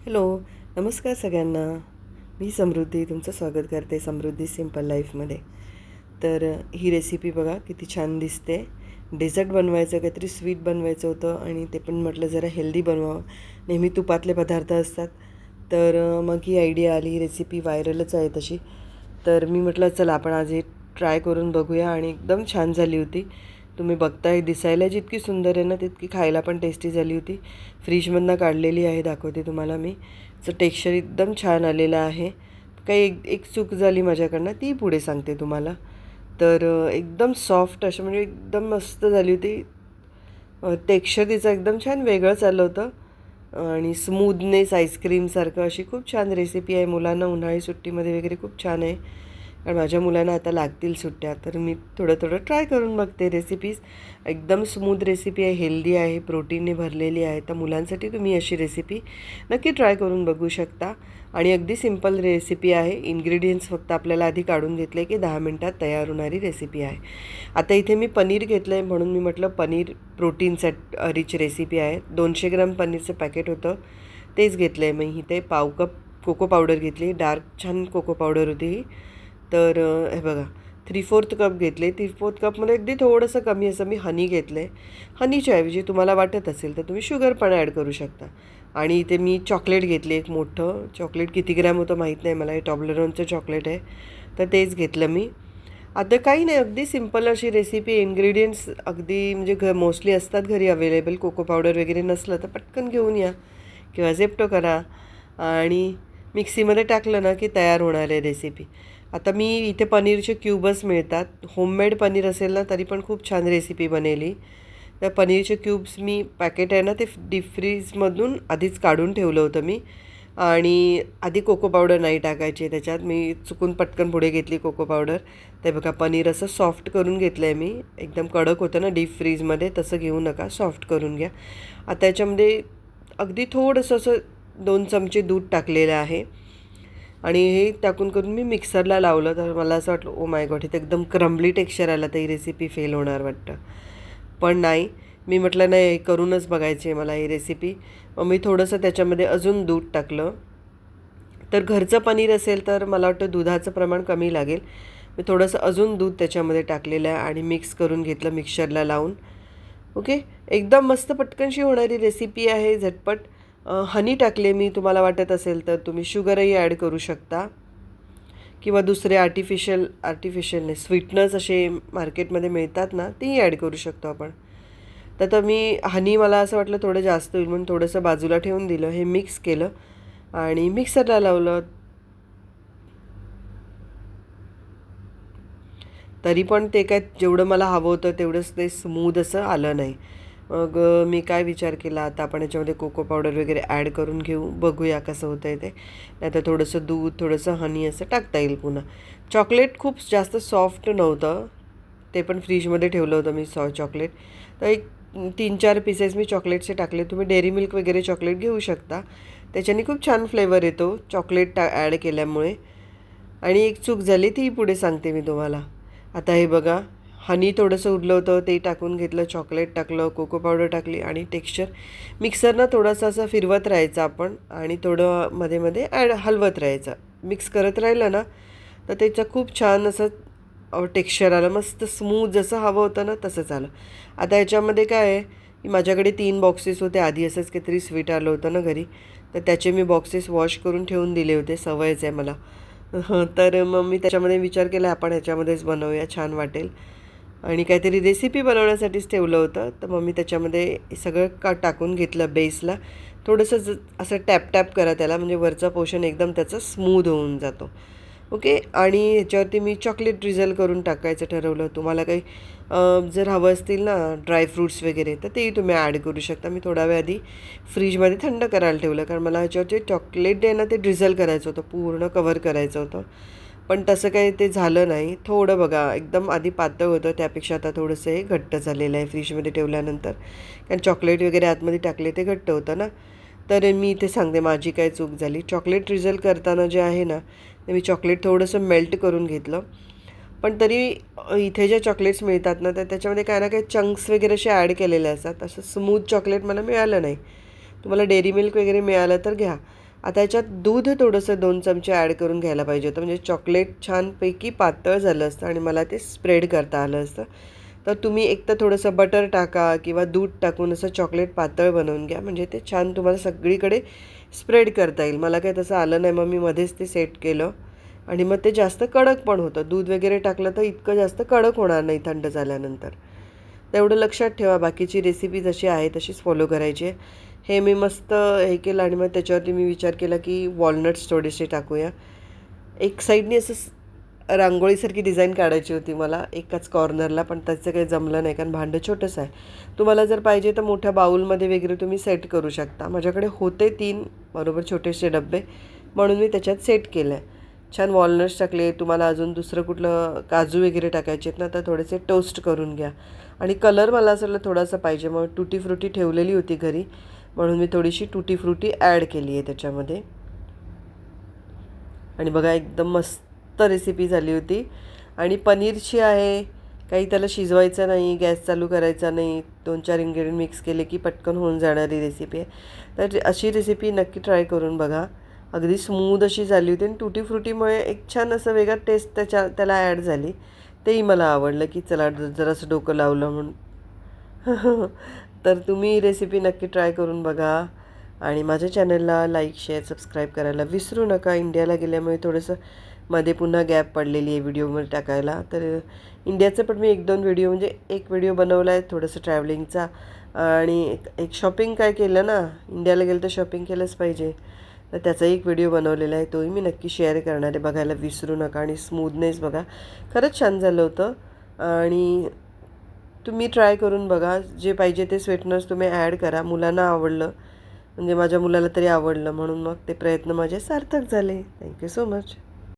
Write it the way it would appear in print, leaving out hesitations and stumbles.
Hello, नमस्कार सगळ्यांना. मी समृद्धी तुमचं स्वागत करते समृद्धी सिंपल लाईफमध्ये. तर ही रेसिपी बघा किती छान दिसते. डेझर्ट बनवायचं, काहीतरी स्वीट बनवायचं होतं आणि ते पण म्हटलं जरा हेल्दी बनवावं. नेहमी तुपातले पदार्थ असतात, तर मग ही आयडिया आली. ही रेसिपी व्हायरलच आहे तशी. तर मी म्हटलं चला आपण आज हे ट्राय करून बघूया आणि एकदम छान झाली होती. तुम्ही बघताय, दिसायला जितकी सुंदर आहे ना तितकी खायला पण टेस्टी झाली होती. फ्रीजमधनं काढलेली आहे, दाखवते तुम्हाला मी. टेक्स्चर एकदम छान आलेलं आहे. काही एक चूक झाली माझ्याकडनं, ती पुढे सांगते तुम्हाला. तर एकदम सॉफ्ट असं, म्हणजे एकदम मस्त झाली होती. टेक्स्चर तिचं एकदम छान वेगळंच आलं होतं आणि स्मूथनेस आईस्क्रीमसारखं. अशी खूप छान रेसिपी आहे. मुलांना उन्हाळी सुट्टीमध्ये वगैरे खूप छान आहे. कारण माझ्या मुलांना आता लागतील सुट्ट्या, तर मी थोडं ट्राय करून बघते रेसिपीज. एकदम स्मूथ रेसिपी आहे, हेल्दी आहे, प्रोटीनने भरलेली आहे. तर मुलांसाठी तुम्ही अशी रेसिपी नक्की ट्राय करून बघू शकता. आणि अगदी सिंपल रेसिपी आहे. इन्ग्रेडियंट्स फक्त आपल्याला आधी काढून घेतले की 10 मिनटात तयार होणारी रेसिपी आहे. आता इथे मी पनीर घेतलं आहे, म्हणून मी म्हटलं पनीर प्रोटीनसाठी रिच रेसिपी आहे. 200 ग्राम पनीरचं पॅकेट होतं, तेच घेतलं आहे मी. इथे पाव कप कोको पावडर घेतली, डार्क छान कोको पावडर होती ही. तर हे बघा 3/4 कप घेतले. 3/4 कपमध्ये अगदी थोडंसं कमी असं मी हनी घेतलं आहे. हनीच्या ऐवजी तुम्हाला वाटत असेल तर तुम्ही शुगर पण ॲड करू शकता. आणि इथे मी चॉकलेट घेतले, एक मोठं चॉकलेट. किती ग्रॅम होतं माहीत नाही मला, हे टॉब्लरोनचं चॉकलेट आहे, तर तेच घेतलं मी. आता काही नाही, अगदी सिंपल अशी रेसिपी. इन्ग्रेडियंट्स अगदी म्हणजे मोस्टली असतात घरी अवेलेबल. कोको पावडर वगैरे नसलं तर पटकन घेऊन या किंवा झेप्टो करा आणि मिक्सीमध्ये टाकलं ना की तयार होणार आहे रेसिपी. आता मी इथे पनीरचे क्यूबच मिळतात. होममेड पनीर असेल ना तरी पण खूप छान रेसिपी बनेली. तर पनीरचे क्यूब्स मी पॅकेट आहे ना ते डीप फ्रीजमधून आधीच काढून ठेवलं होतं मी. आणि आधी कोको पावडर नाही टाकायची त्याच्यात, मी चुकून पटकन पुढे घेतली कोको पावडर. ते बघा पनीर असं सॉफ्ट करून घेतलं आहे मी. एकदम कडक होतं ना डीप फ्रीजमध्ये, तसं घेऊ नका, सॉफ्ट करून घ्या. आता याच्यामध्ये अगदी थोडंसं असं 2 चमचे दूध टाकलेलं आहे आणि हे टाकून करून मी मिक्सरला लावलं. तर मला असं वाटलं ओ माय गॉड, इथे एकदम क्रम्बली टेक्स्चर आलं, तर ही रेसिपी फेल होणार वाटतं. पण नाही, मी म्हटलं नाही, करूनच बघायची आहे मला ही रेसिपी. मग मी थोडंसं त्याच्यामध्ये अजून दूध टाकलं. तर घरचं पनीर असेल तर मला वाटतं दुधाचं प्रमाण कमी लागेल. मी थोडंसं अजून दूध त्याच्यामध्ये टाकलेलं आहे आणि मिक्स करून घेतलं मिक्सरला लावून. ओके, एकदम मस्त पटकनशी होणारी रेसिपी आहे, झटपट. हनी टाकले मी, तुम्हाला वाटत असेल तर तुम्ही शुगरही ॲड करू शकता किंवा दुसरे आर्टिफिशियल नाही, स्वीटनर्स असे मार्केटमध्ये मिळतात ना, तेही ॲड करू शकतो आपण. तर मी हनी, मला असं वाटलं थोडं जास्त होईल म्हणून थोडंसं बाजूला ठेवून दिलं. हे मिक्स केलं आणि मिक्सरला लावलं. तरी पण ते काय जेवढं मला हवं होतं तेवढंच ते स्मूथ असं आलं नाही. मग मी काय विचार केला, आता आपण याच्यामध्ये कोको पावडर वगैरे ॲड करून घेऊ, बघूया कसं होतं आहे ते. नाहीतर थोडंसं दूध, थोडंसं हनी असं टाकता येईल पुन्हा. चॉकलेट खूप जास्त सॉफ्ट नव्हतं, ते पण फ्रीजमध्ये ठेवलं होतं मी चॉकलेट. तर एक 3-4 पीसेस मी चॉकलेटचे टाकले. तुम्ही डेअरी मिल्क वगैरे चॉकलेट घेऊ शकता, त्याच्याने खूप छान फ्लेवर येतो चॉकलेट ॲड केल्यामुळे. आणि एक चूक झाली, ती पुढे सांगते मी तुम्हाला. आता हे बघा, हनी थोडंसं उरलं होतं, ते टाकून घेतलं, चॉकलेट टाकलं, कोको पावडर टाकली आणि टेक्स्चर मिक्सरनं थोडंसं असं फिरवत राहायचं आपण आणि थोडं मध्ये मध्ये हलवत राहायचं. मिक्स करत राहिलं ना तर त्याचं खूप छान असं टेक्स्चर आलं, मस्त स्मूथ जसं हवं होतं ना तसंच आलं. आता ह्याच्यामध्ये काय आहे की माझ्याकडे 3 बॉक्सेस होते. आधी असंच काहीतरी स्वीट आलं होतं ना घरी, तर त्याचे मी बॉक्सेस वॉश करून ठेवून दिले होते, सवयच आहे मला. तर मग मी त्याच्यामध्ये विचार केला आपण ह्याच्यामध्येच बनवूया, छान वाटेल. आणि काहीतरी रेसिपी बनवण्यासाठीच ठेवलं होतं. तर मग मी त्याच्यामध्ये सगळं टाकून घेतलं बेसला. थोडंसं असं टॅप करा त्याला, म्हणजे वरचा पोर्शन एकदम त्याचा स्मूथ होऊन जातो. ओके, आणि ह्याच्यावरती मी चॉकलेट ड्रिझल करून टाकायचं ठरवलं. तुम्हाला काही जर हवं असतील ना ड्रायफ्रूट्स वगैरे, तर तेही तुम्ही ॲड करू शकता. मी थोडा वेळ आधी फ्रीजमध्ये थंड करायला ठेवलं, कारण मला ह्याच्यावरचे चॉकलेट आहे ना ते ड्रिझल करायचं होतं, पूर्ण कव्हर करायचं होतं. पण तसं काही ते झालं नाही. थोडं बघा, एकदम आधी पातळ होतं, त्यापेक्षा आता थोडंसं हे घट्ट झालेलं आहे फ्रीजमध्ये ठेवल्यानंतर, कारण चॉकलेट वगैरे आतमध्ये टाकले ते घट्ट होतं ना. तर मी इथे सांगते माझी काय चूक झाली. चॉकलेट ड्रिझल करताना जे आहे ना, ते मी चॉकलेट थोडंसं मेल्ट करून घेतलं. पण तरी इथे जे चॉकलेट्स मिळतात ना, तर त्याच्यामध्ये काय ना काही चंक्स वगैरे असे ॲड केलेले असतात. असं स्मूथ चॉकलेट मला मिळालं नाही. तुम्हाला डेअरी मिल्क वगैरे मिळालं तर घ्या. आता याच्यात दूध थोडंसं 2 चमचे ॲड करून घ्यायला पाहिजे होतं, म्हणजे चॉकलेट छानपैकी पातळ झालं असतं आणि मला ते स्प्रेड करता आलं असतं. तर तुम्ही एक तर थोडंसं बटर टाका किंवा दूध टाकून असं चॉकलेट पातळ बनवून घ्या, म्हणजे ते छान तुम्हाला सगळीकडे स्प्रेड करता येईल. मला काही तसं आलं नाही, मग मी मध्येच ते सेट केलं आणि मग ते जास्त कडक पण होतं. दूध वगैरे टाकलं तर इतकं जास्त कडक होणार नाही थंड झाल्यानंतर. तेवढं लक्षात ठेवा. बाकीची रेसिपी जशी आहे तशीच फॉलो करायची आहे. हे मी मस्त हे केलं आणि मग त्याच्यावरती मी विचार केला की वॉलनट्स थोडेसे टाकूया. एक साईडनी असं रांगोळीसारखी डिझाईन काढायची होती मला एकाच कॉर्नरला, पण त्याचं काही जमलं नाही कारण भांडं छोटंसं आहे. तुम्हाला जर पाहिजे तर मोठ्या बाऊलमध्ये वगैरे तुम्ही सेट करू शकता. माझ्याकडे होते 3 बरोबर छोटेसे डब्बे, म्हणून मी त्याच्यात सेट केलं आहे. छान वॉलनट्स टाकले. तुम्हाला अजून दुसरं कुठलं काजू वगैरे टाकायचे आहेत ना, तर थोडेसे टोस्ट करून घ्या. आणि कलर मला असं थोडासा पाहिजे, मग टुटी फ्रुटी ठेवलेली होती घरी, म्हणून मी थोडीशी टुटी फ्रुटी ॲड केली आहे त्याच्यामध्ये. आणि बघा एकदम मस्त रेसिपी झाली होती. आणि पनीरची आहे, काही त्याला शिजवायचं नाही, गॅस चालू करायचा नाही, 2-4 इन्ग्रेडियंट मिक्स केले की पटकन होऊन जाणारी रेसिपी आहे. तर अशी रेसिपी नक्की ट्राय करून बघा. अगदी स्मूथ अशी झाली होती आणि टुटी फ्रुटीमुळे एक छान असं वेगळा टेस्ट त्याला ॲड झाली. तेही मला आवडलं की चला जरासं डोकं लावलं म्हणून. तर तुम्ही ही रेसिपी नक्की ट्राय करून बघा आणि माझ्या चॅनलला लाईक, शेअर, सबस्क्राईब करायला विसरू नका. इंडियाला गेल्यामुळे थोडंसं मध्ये पुन्हा गॅप पडलेली आहे व्हिडिओमध्ये टाकायला. तर इंडियाचं पण मी 1-2 व्हिडिओ, म्हणजे एक व्हिडिओ बनवला आहे थोडंसं ट्रॅव्हलिंगचा, आणि एक शॉपिंग काय केलं ना, इंडियाला गेलं तर शॉपिंग केलंच पाहिजे, तर त्याचा एक व्हिडिओ बनवलेला आहे, तोही मी नक्की शेअर करणार आहे. बघायला विसरू नका. आणि स्मूथनेस बघा, खरंच छान झालं होतं. आणि तुम्ही ट्राय करून बघा. जे पाहिजे ते स्वीटनर्स तुम्ही ॲड करा. मुलांना आवडलं, म्हणजे माझ्या मुलाला तरी आवडलं, म्हणून मग ते प्रयत्न माझे सार्थक झाले. Thank you so much.